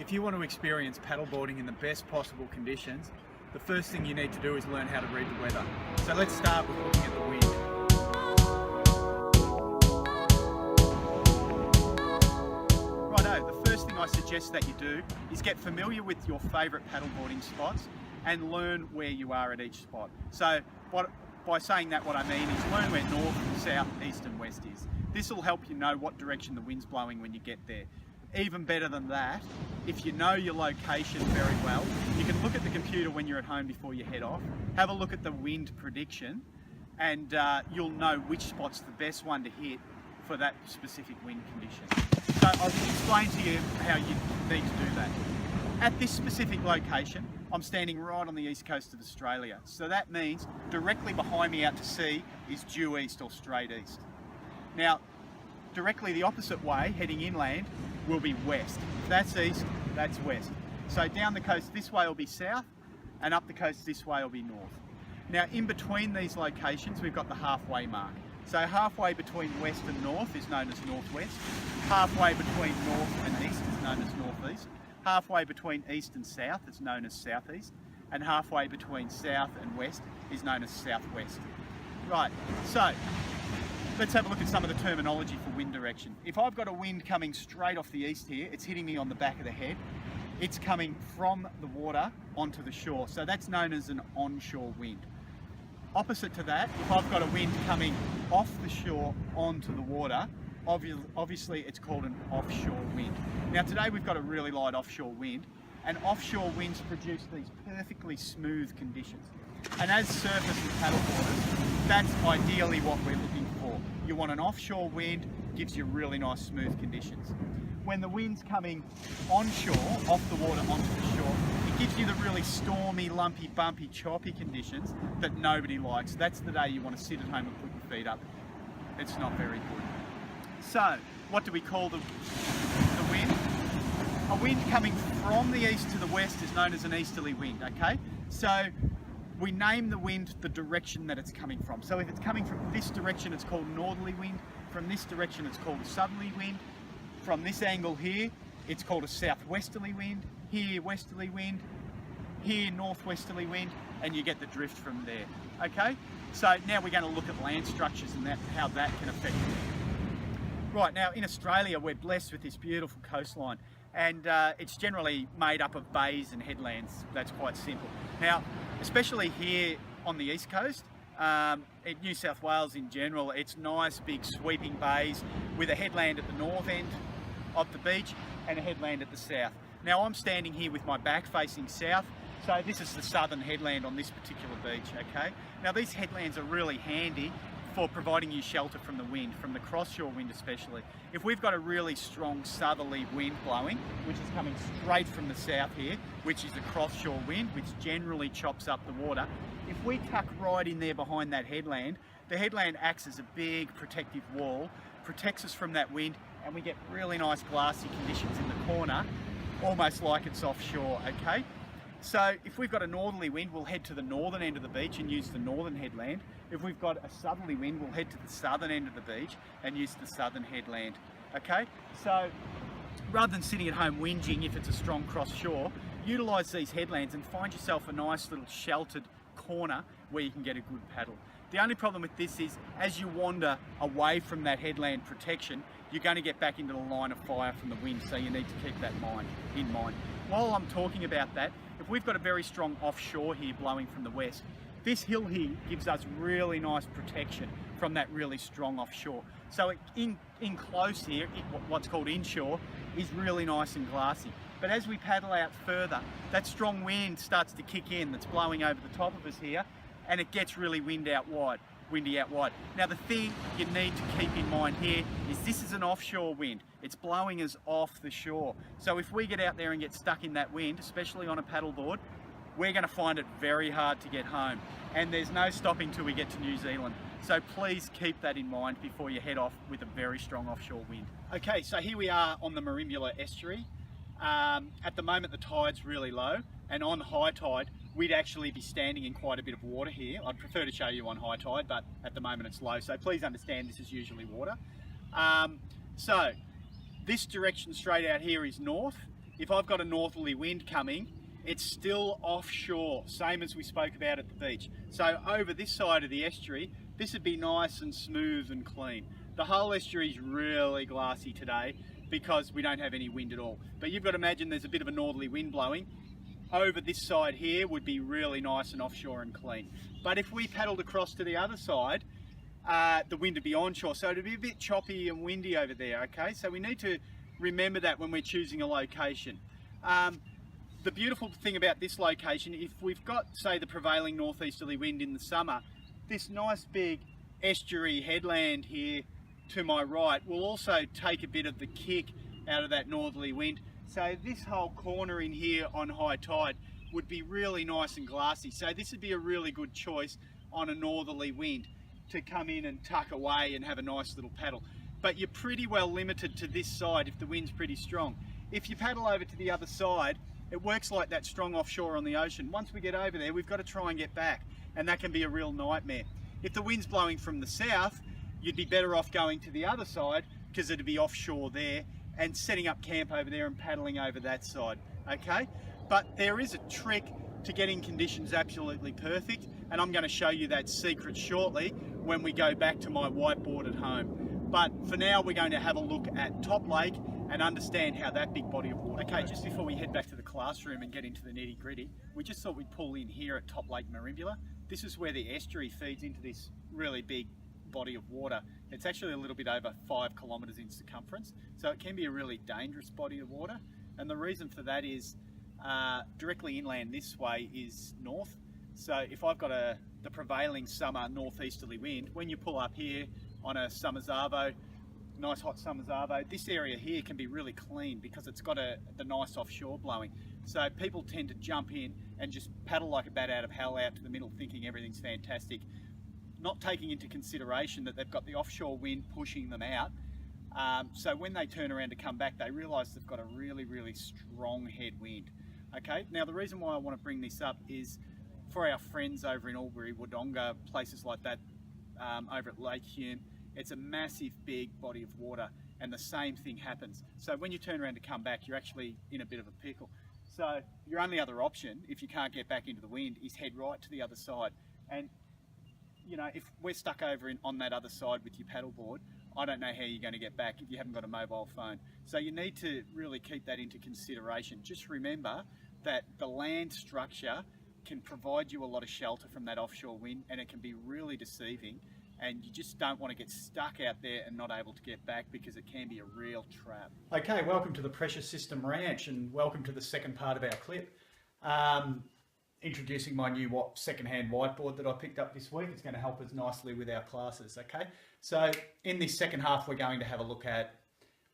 If you want to experience paddleboarding in the best possible conditions, the first thing you need to do is learn how to read the weather. So let's start with looking at the wind. Righto, the first thing I suggest that you do is get familiar with your favourite paddleboarding spots and learn where you are at each spot. So by saying that, what I mean is learn where north, south, east and west is. This will help you know what direction the wind's blowing when you get there. Even better than that, if you know your location very well, you can look at the computer when you're at home before you head off, have a look at the wind prediction, and you'll know which spot's the best one to hit for that specific wind condition. So I'll explain to you how you need to do that. At this specific location, I'm standing right on the east coast of Australia. So that means directly behind me out to sea is due east or straight east. Now, directly the opposite way, heading inland, will be west. If that's east, that's west. So down the coast this way will be south, and up the coast this way will be north. Now, in between these locations, we've got the halfway mark. So halfway between west and north is known as northwest. Halfway between north and east is known as northeast. Halfway between east and south is known as southeast. And halfway between south and west is known as southwest. Right, so let's have a look at some of the terminology for wind direction. If I've got a wind coming straight off the east here, it's hitting me on the back of the head. It's coming from the water onto the shore. So that's known as an onshore wind. Opposite to that, if I've got a wind coming off the shore onto the water, obviously it's called an offshore wind. Now today we've got a really light offshore wind, and offshore winds produce these perfectly smooth conditions. And as surfers and paddleboarders, that's ideally what we're looking for. You want an offshore wind, gives you really nice smooth conditions. When the wind's coming onshore, off the water onto the shore, it gives you the really stormy, lumpy, bumpy, choppy conditions that nobody likes. That's the day you want to sit at home and put your feet up. It's not very good. So, what do we call the wind? A wind coming from the east to the west is known as an easterly wind, okay? So, we name the wind the direction that it's coming from. So if it's coming from this direction, it's called northerly wind. From this direction, it's called a southerly wind. From this angle here, it's called a southwesterly wind. Here, westerly wind. Here, northwesterly wind. And you get the drift from there, okay? So now we're going to look at land structures and how that can affect it. Right, now in Australia, we're blessed with this beautiful coastline. And it's generally made up of bays and headlands. That's quite simple. Now, especially here on the east coast, in New South Wales in general, it's nice big sweeping bays with a headland at the north end of the beach and a headland at the south. Now I'm standing here with my back facing south, so this is the southern headland on this particular beach, okay? Now these headlands are really handy for providing you shelter from the wind, from the cross-shore wind especially. If we've got a really strong southerly wind blowing, which is coming straight from the south here, which is a cross-shore wind, which generally chops up the water, if we tuck right in there behind that headland, the headland acts as a big protective wall, protects us from that wind, and we get really nice glassy conditions in the corner, almost like it's offshore, okay? So if we've got a northerly wind, we'll head to the northern end of the beach and use the northern headland. If we've got a southerly wind, we'll head to the southern end of the beach and use the southern headland, okay? So rather than sitting at home whinging if it's a strong cross shore, utilise these headlands and find yourself a nice little sheltered corner where you can get a good paddle. The only problem with this is, as you wander away from that headland protection, you're going to get back into the line of fire from the wind, so you need to keep that in mind. While I'm talking about that, if we've got a very strong offshore here blowing from the west, this hill here gives us really nice protection from that really strong offshore. So in close here, what's called inshore, is really nice and glassy. But as we paddle out further, that strong wind starts to kick in that's blowing over the top of us here, and it gets really windy out wide. Now the thing you need to keep in mind here is this is an offshore wind. It's blowing us off the shore. So if we get out there and get stuck in that wind, especially on a paddleboard, we're going to find it very hard to get home. And there's no stopping till we get to New Zealand. So please keep that in mind before you head off with a very strong offshore wind. Okay, so here we are on the Merimbula estuary. At the moment the tide's really low, and on high tide we'd actually be standing in quite a bit of water here. I'd prefer to show you on high tide, but at the moment it's low, so please understand this is usually water. So this direction straight out here is north. if I've got a northerly wind coming, it's still offshore, same as we spoke about at the beach. So over this side of the estuary, this would be nice and smooth and clean. The whole estuary is really glassy today because we don't have any wind at all. But you've got to imagine there's a bit of a northerly wind blowing. Over this side here would be really nice and offshore and clean. But if we paddled across to the other side, the wind would be onshore, so it'd be a bit choppy and windy over there, okay? So we need to remember that when we're choosing a location. The beautiful thing about this location, if we've got, say, the prevailing northeasterly wind in the summer, this nice big estuary headland here to my right will also take a bit of the kick out of that northerly wind. So this whole corner in here on high tide would be really nice and glassy. So this would be a really good choice on a northerly wind to come in and tuck away and have a nice little paddle. But you're pretty well limited to this side if the wind's pretty strong. If you paddle over to the other side, it works like that strong offshore on the ocean. Once we get over there, we've got to try and get back, and that can be a real nightmare. If the wind's blowing from the south, you'd be better off going to the other side because it'd be offshore there and setting up camp over there and paddling over that side, okay? But there is a trick to getting conditions absolutely perfect, and I'm going to show you that secret shortly when we go back to my whiteboard at home. But for now, we're going to have a look at Top Lake and understand how that big body of water. Okay, just before we head back to the classroom and get into the nitty gritty, we just thought we'd pull in here at Top Lake Merimbula. This is where the estuary feeds into this really big body of water. It's actually a little bit over 5 kilometres in circumference, so it can be a really dangerous body of water. And the reason for that is directly inland this way is north. So if I've got the prevailing summer northeasterly wind, when you pull up here on a summer's arvo, nice hot summer's arvo, this area here can be really clean because it's got the nice offshore blowing. So people tend to jump in and just paddle like a bat out of hell out to the middle thinking everything's fantastic, not taking into consideration that they've got the offshore wind pushing them out. So when they turn around to come back, they realise they've got a really, really strong headwind. Okay, now the reason why I want to bring this up is for our friends over in Albury, Wodonga, places like that, over at Lake Hume, it's a massive big body of water and the same thing happens. So when you turn around to come back, you're actually in a bit of a pickle. So your only other option, if you can't get back into the wind, is head right to the other side. And you know, if we're stuck over on that other side with your paddleboard, I don't know how you're going to get back if you haven't got a mobile phone. So you need to really keep that into consideration. Just remember that the land structure can provide you a lot of shelter from that offshore wind, and it can be really deceiving, and you just don't want to get stuck out there and not able to get back because it can be a real trap. Okay, welcome to the Pressure System Ranch, and welcome to the second part of our clip. Introducing my new second-hand whiteboard that I picked up this week. It's going to help us nicely with our classes, okay? So in this second half, we're going to have a look at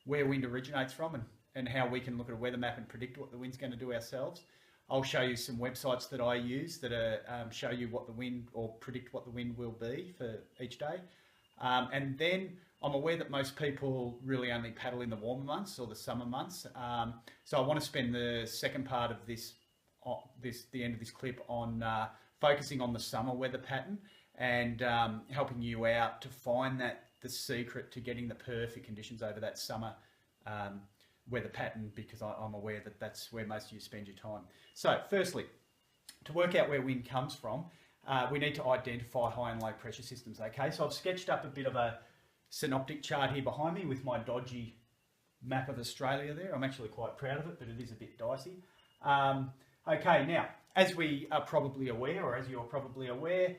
where wind originates from and how we can look at a weather map and predict what the wind's going to do ourselves. I'll show you some websites that I use that show you what the wind, or predict what the wind will be for each day. And then I'm aware that most people really only paddle in the warmer months or the summer months. So I want to spend the second part of the end of this clip on focusing on the summer weather pattern and helping you out to find the secret to getting the perfect conditions over that summer weather pattern, because I'm aware that that's where most of you spend your time. So firstly, to work out where wind comes from, we need to identify high and low pressure systems, okay? So I've sketched up a bit of a synoptic chart here behind me with my dodgy map of Australia there. I'm actually quite proud of it, but it is a bit dicey. Okay, now, as we are probably aware, or as you're probably aware,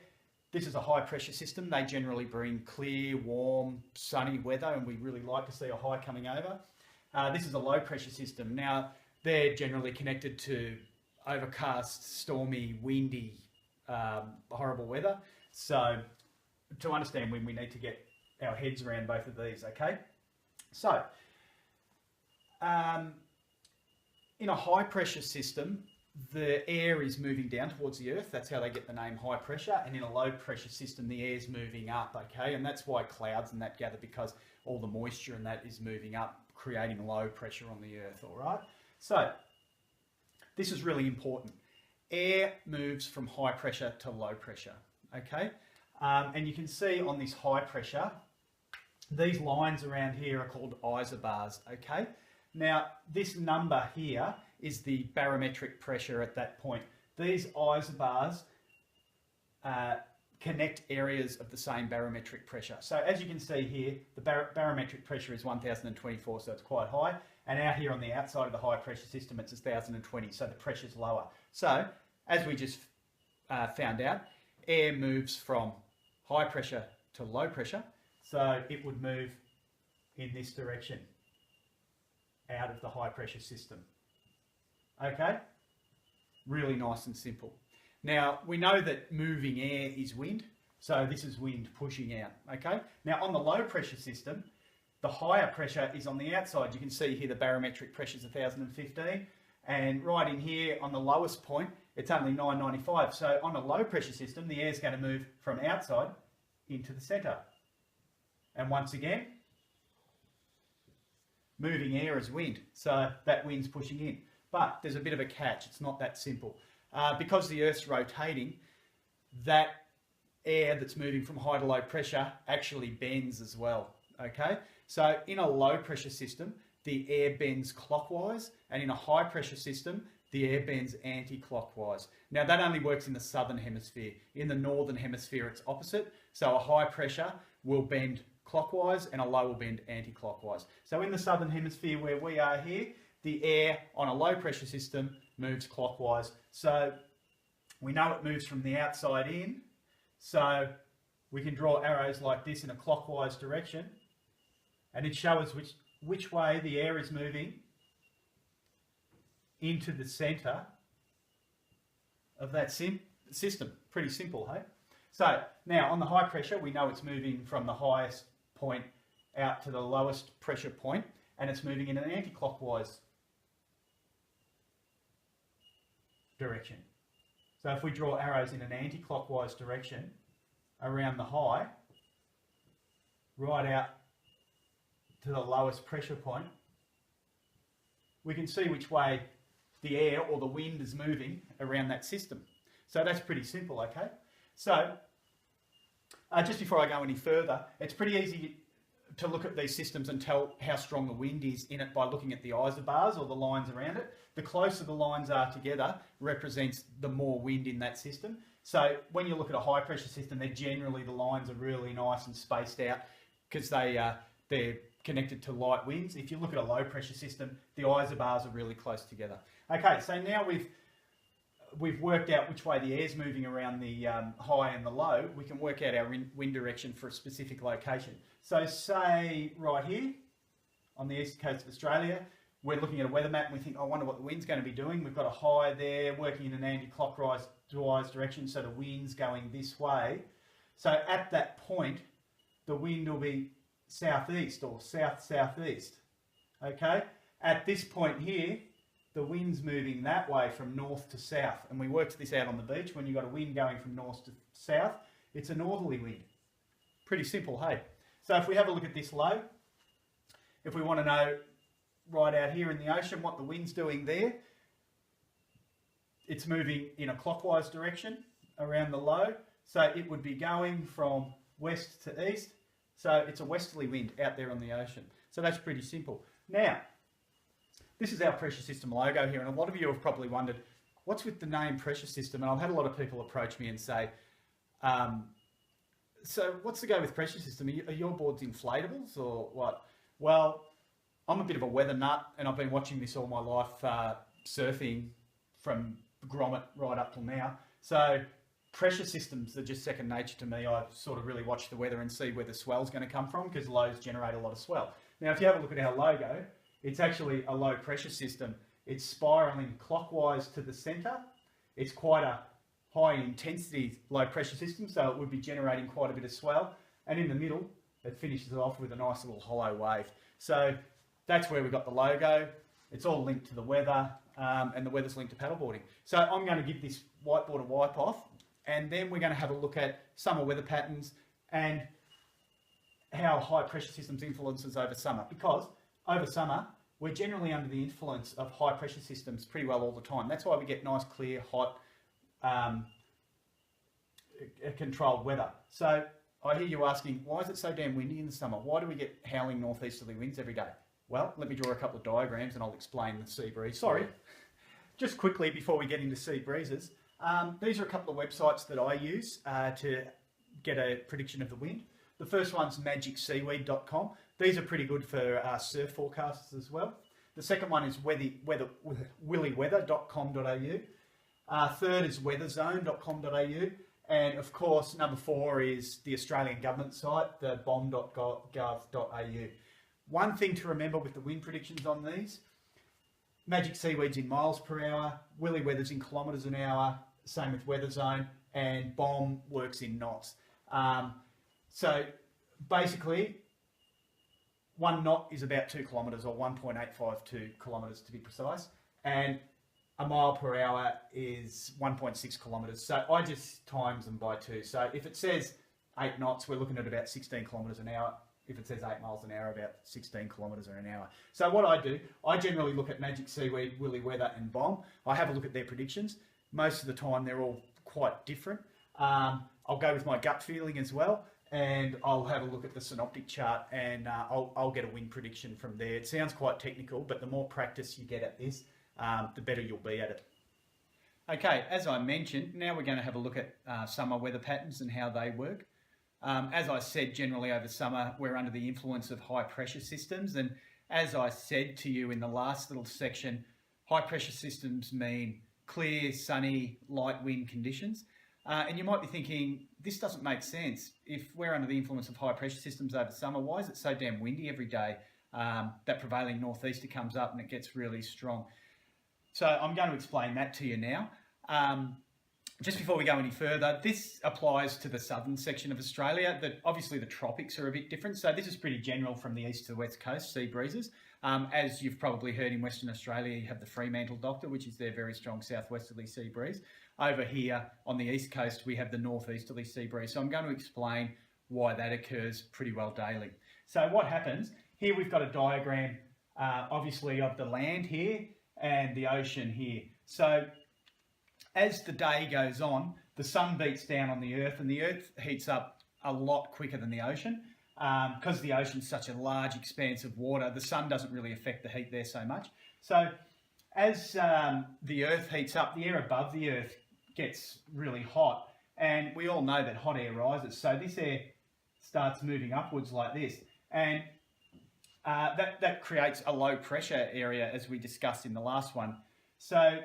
this is a high pressure system. They generally bring clear, warm, sunny weather, and we really like to see a high coming over. This is a low pressure system. Now, they're generally connected to overcast, stormy, windy, horrible weather. So to understand wind, we need to get our heads around both of these, okay? So, in a high pressure system, the air is moving down towards the earth. That's how they get the name high pressure. And in a low pressure system, the air is moving up, okay? And that's why clouds and that gather, because all the moisture and that is moving up, creating low pressure on the earth, all right? So this is really important. Air moves from high pressure to low pressure, okay? And you can see on this high pressure, these lines around here are called isobars, okay? Now, this number here is the barometric pressure at that point. These isobars connect areas of the same barometric pressure. So as you can see here, the barometric pressure is 1024, so it's quite high. And out here on the outside of the high pressure system, it's 1020, so the pressure's lower. So, as we just found out, air moves from high pressure to low pressure, so it would move in this direction out of the high pressure system. Okay? Really nice and simple. Now, we know that moving air is wind, so this is wind pushing out, okay? Now, on the low pressure system, the higher pressure is on the outside. You can see here the barometric pressure is 1015, and right in here on the lowest point, it's only 995. So on a low pressure system, the air is going to move from outside into the centre. And once again, moving air is wind, so that wind's pushing in. But there's a bit of a catch, it's not that simple. Because the Earth's rotating, that air that's moving from high to low pressure actually bends as well, okay? So in a low pressure system, the air bends clockwise, and in a high pressure system, the air bends anti-clockwise. Now that only works in the southern hemisphere. In the northern hemisphere, it's opposite. So a high pressure will bend clockwise and a low will bend anti-clockwise. So in the southern hemisphere where we are here, the air on a low pressure system moves clockwise. So we know it moves from the outside in. So we can draw arrows like this in a clockwise direction, and it shows which way the air is moving into the centre of that system. Pretty simple, hey? So now on the high pressure, we know it's moving from the highest point out to the lowest pressure point, and it's moving in an anti-clockwise direction. So if we draw arrows in an anti-clockwise direction around the high, right out to the lowest pressure point, we can see which way the air or the wind is moving around that system. So that's pretty simple, okay? So just before I go any further, it's pretty easy to look at these systems and tell how strong the wind is in it by looking at the isobars or the lines around it. The closer the lines are together represents the more wind in that system. So when you look at a high pressure system, the lines are really nice and spaced out because they're connected to light winds. If you look at a low pressure system, the isobars are really close together. Okay, so now we've worked out which way the air's moving around the high and the low. We can work out our wind direction for a specific location. So say right here on the east coast of Australia, we're looking at a weather map and we think, I wonder what the wind's going to be doing. We've got a high there working in an anti-clockwise direction, so the wind's going this way. So at that point, the wind will be southeast or south-southeast, okay? At this point here, the wind's moving that way from north to south, and we worked this out on the beach. When you've got a wind going from north to south, it's a northerly wind. Pretty simple, hey? So if we have a look at this low, if we want to know right out here in the ocean what the wind's doing there, it's moving in a clockwise direction around the low, so it would be going from west to east. So it's a westerly wind out there on the ocean. So that's pretty simple. Now, this is our pressure system logo here, and a lot of you have probably wondered, what's with the name pressure system? And I've had a lot of people approach me and say, so what's the go with pressure system? Are your boards inflatables or what? Well, I'm a bit of a weather nut, and I've been watching this all my life, surfing from grommet right up till now. So pressure systems are just second nature to me. I sort of really watch the weather and see where the swell's going to come from, because lows generate a lot of swell. Now, if you have a look at our logo, it's actually a low pressure system. It's spiraling clockwise to the centre. It's quite a high intensity low pressure system, so it would be generating quite a bit of swell. And in the middle, it finishes off with a nice little hollow wave. So that's where we got the logo. It's all linked to the weather, and the weather's linked to paddleboarding. So I'm going to give this whiteboard a wipe off, and then we're going to have a look at summer weather patterns and how high pressure systems influences over summer. Because over summer, we're generally under the influence of high pressure systems pretty well all the time. That's why we get nice, clear, hot, controlled weather. So I hear you asking, why is it so damn windy in the summer? Why do we get howling northeasterly winds every day? Well, let me draw a couple of diagrams and I'll explain the sea breeze. Sorry, just quickly before we get into sea breezes, these are a couple of websites that I use to get a prediction of the wind. The first one's magicseaweed.com. These are pretty good for surf forecasts as well. The second one is willyweather.com.au. Third is weatherzone.com.au. And of course, number 4 is the Australian government site, the bom.gov.au. One thing to remember with the wind predictions on these, Magic Seaweed's in miles per hour, Willy Weather's in kilometres an hour, same with Weatherzone, and BOM works in knots. So basically, 1 knot is about 2 kilometres, or 1.852 kilometres to be precise, and a mile per hour is 1.6 kilometres. So I just times them by 2. So if it says 8 knots, we're looking at about 16 kilometres an hour. If it says 8 miles an hour, about 16 kilometres an hour. So what I do, I generally look at Magic Seaweed, Willy Weather and BOM. I have a look at their predictions. Most of the time they're all quite different. I'll go with my gut feeling as well, and I'll have a look at the synoptic chart, and I'll get a wind prediction from there. It sounds quite technical, but the more practice you get at this, the better you'll be at it. Okay, as I mentioned, now we're going to have a look at summer weather patterns and how they work. As I said, generally over summer, we're under the influence of high pressure systems. And as I said to you in the last little section, high pressure systems mean clear, sunny, light wind conditions. And you might be thinking, this doesn't make sense. If we're under the influence of high pressure systems over summer, why is it so damn windy every day? That prevailing northeaster comes up and it gets really strong. So I'm going to explain that to you now. Just before we go any further, this applies to the southern section of Australia. Obviously the tropics are a bit different. So this is pretty general from the east to the west coast, sea breezes. As you've probably heard in Western Australia, you have the Fremantle Doctor, which is their very strong southwesterly sea breeze. Over here on the east coast, we have the northeasterly sea breeze. So I'm going to explain why that occurs pretty well daily. So what happens, here we've got a diagram, obviously of the land here and the ocean here. So as the day goes on, the sun beats down on the earth and the earth heats up a lot quicker than the ocean. Because the ocean's such a large expanse of water, the sun doesn't really affect the heat there so much. So as the earth heats up, the air above the earth gets really hot, and we all know that hot air rises. So this air starts moving upwards like this, and that creates a low pressure area, as we discussed in the last one. So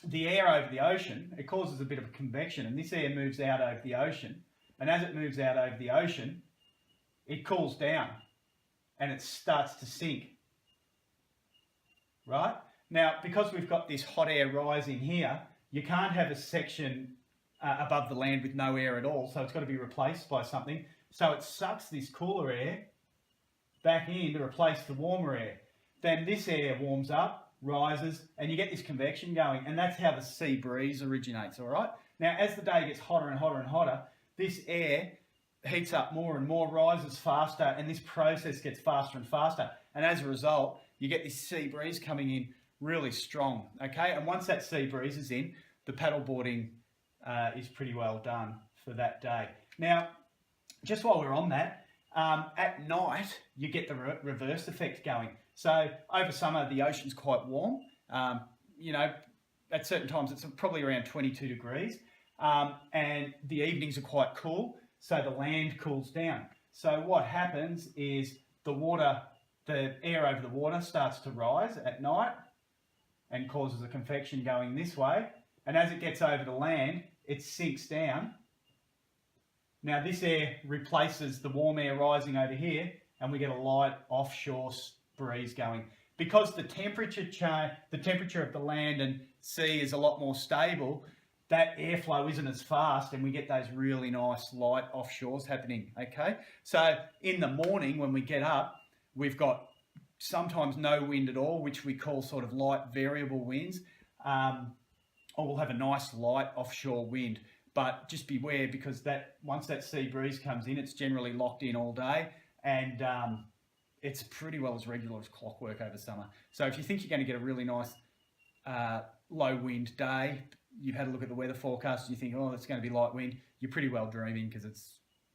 the air over the ocean, it causes a bit of a convection, and this air moves out over the ocean, and as it moves out over the ocean, it cools down and it starts to sink, right? Now, because we've got this hot air rising here, you can't have a section above the land with no air at all, so it's got to be replaced by something. So it sucks this cooler air back in to replace the warmer air. Then this air warms up, rises, and you get this convection going, and that's how the sea breeze originates, all right? Now, as the day gets hotter and hotter and hotter, this air heats up more and more, rises faster, and this process gets faster and faster. And as a result, you get this sea breeze coming in really strong, okay? And once that sea breeze is in, the paddleboarding is pretty well done for that day. Now, just while we're on that, at night, you get the reverse effect going. So over summer, the ocean's quite warm. You know, at certain times, it's probably around 22 degrees. And the evenings are quite cool, so the land cools down. So what happens is the air over the water starts to rise at night and causes a convection going this way. And as it gets over the land, it sinks down. Now this air replaces the warm air rising over here, and we get a light offshore breeze going. Because the temperature of the land and sea is a lot more stable, that airflow isn't as fast, and we get those really nice light offshores happening, okay? So in the morning when we get up, we've got sometimes no wind at all, which we call sort of light variable winds, or we'll have a nice light offshore wind. But just beware, because once that sea breeze comes in, it's generally locked in all day, and it's pretty well as regular as clockwork over summer. So if you think you're going to get a really nice low wind day, you've had a look at the weather forecast and you think, oh, it's going to be light wind, you're pretty well dreaming, because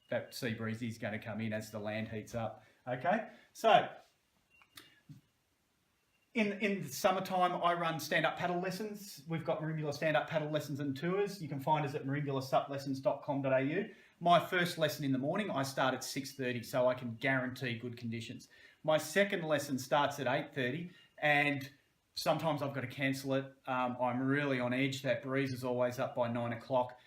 that sea breeze is going to come in as the land heats up. Okay, so In the summertime, I run stand-up paddle lessons. We've got Marimbula stand-up paddle lessons and tours. You can find us at marimbulasupplessons.com.au. My first lesson in the morning, I start at 6:30, so I can guarantee good conditions. My second lesson starts at 8:30, and sometimes I've got to cancel it. I'm really on edge. That breeze is always up by 9 o'clock.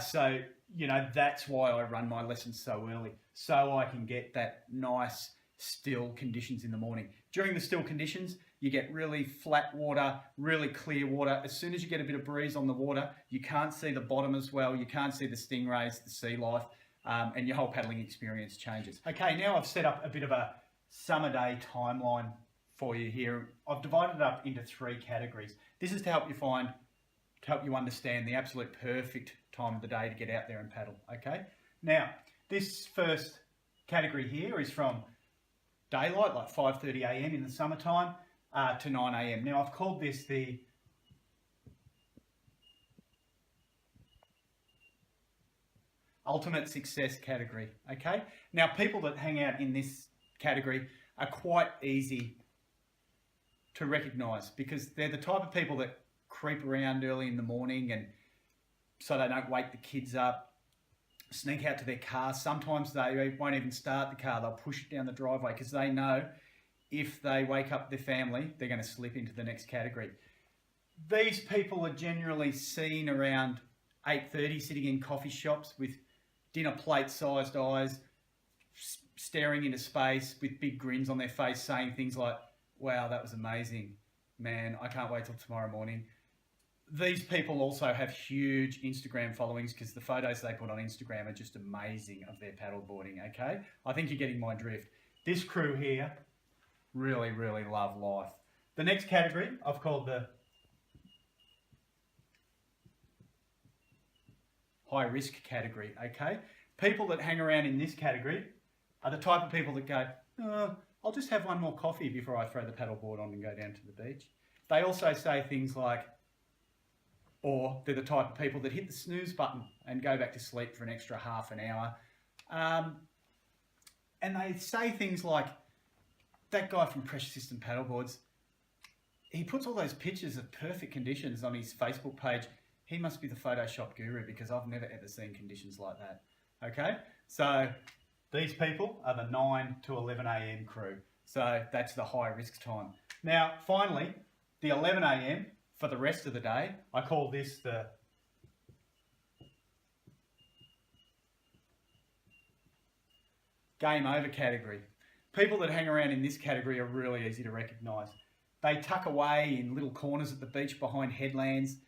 So, you know, that's why I run my lessons so early, so I can get that nice still conditions in the morning. During the still conditions, you get really flat water, really clear water. As soon as you get a bit of breeze on the water, you can't see the bottom as well. You can't see the stingrays, the sea life, and your whole paddling experience changes. Okay, now I've set up a bit of a summer day timeline for you here. I've divided it up into 3 categories. This is to help you understand the absolute perfect time of the day to get out there and paddle, okay? Now, this first category here is from daylight, like 5:30 a.m. in the summertime, to 9 a.m. Now, I've called this the ultimate success category, okay? Now, people that hang out in this category are quite easy to recognise because they're the type of people that creep around early in the morning and so they don't wake the kids up, sneak out to their car. Sometimes they won't even start the car. They'll push it down the driveway because they know if they wake up their family, they're going to slip into the next category. These people are generally seen around 8:30 sitting in coffee shops with dinner plate sized eyes, staring into space with big grins on their face, saying things like, "Wow, that was amazing. Man, I can't wait till tomorrow morning." These people also have huge Instagram followings because the photos they put on Instagram are just amazing of their paddleboarding, okay? I think you're getting my drift. This crew here really, really love life. The next category I've called the high risk category, okay? People that hang around in this category are the type of people that go, "Oh, I'll just have one more coffee before I throw the paddleboard on and go down to the beach." They also say things like, or they're the type of people that hit the snooze button and go back to sleep for an extra half an hour. And they say things like, "That guy from Pressure System Paddleboards, he puts all those pictures of perfect conditions on his Facebook page. He must be the Photoshop guru because I've never ever seen conditions like that." Okay, so these people are the 9 to 11 a.m. crew. So that's the high risk time. Now, finally, the 11 a.m. for the rest of the day, I call this the game over category. People that hang around in this category are really easy to recognise. They tuck away in little corners at the beach behind headlands.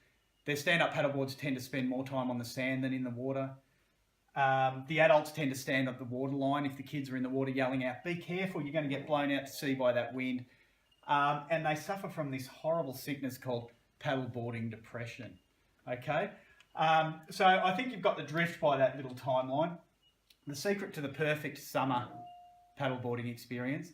Their stand-up paddleboards tend to spend more time on the sand than in the water. The adults tend to stand at the waterline if the kids are in the water yelling out, "Be careful, you're going to get blown out to sea by that wind." And they suffer from this horrible sickness called paddleboarding depression, okay? So I think you've got the drift by that little timeline. The secret to the perfect summer paddleboarding experience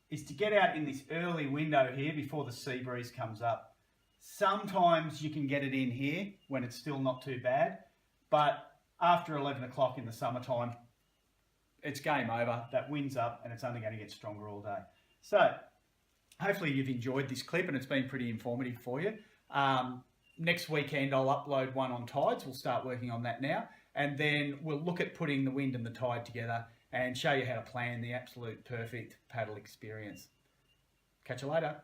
is to get out in this early window here before the sea breeze comes up. Sometimes you can get it in here when it's still not too bad, but after 11 o'clock in the summertime, it's game over. That wind's up and it's only going to get stronger all day. So hopefully you've enjoyed this clip and it's been pretty informative for you. Next weekend I'll upload one on tides. We'll start working on that now. And then we'll look at putting the wind and the tide together and show you how to plan the absolute perfect paddle experience. Catch you later.